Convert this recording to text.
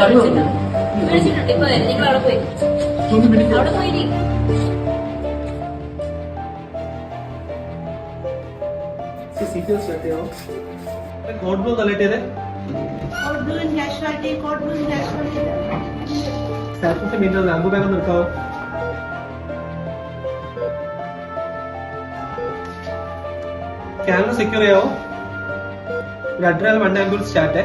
വിളിച്ചിട്ടുണ്ട്. ഇപ്പൊ വരും. നിങ്ങൾ അവിടെ പോയി അവിടെ പോയി കോഡ് ബ്ലൂ തലയിട്ടേ കോഡ് ബ്ലൂ കാഷ്വാലിറ്റി സ്റ്റാഫിന്റെ മീറ്റർ ലാമ്പ് ബാഗ് നിൽക്കാവോ? ക്യാമറ സെക്യൂർ ചെയ്യാവോ? ഒരു അഡ്രിനൽ 1 ആംബുലൻസ് സ്റ്റാർട്ട്.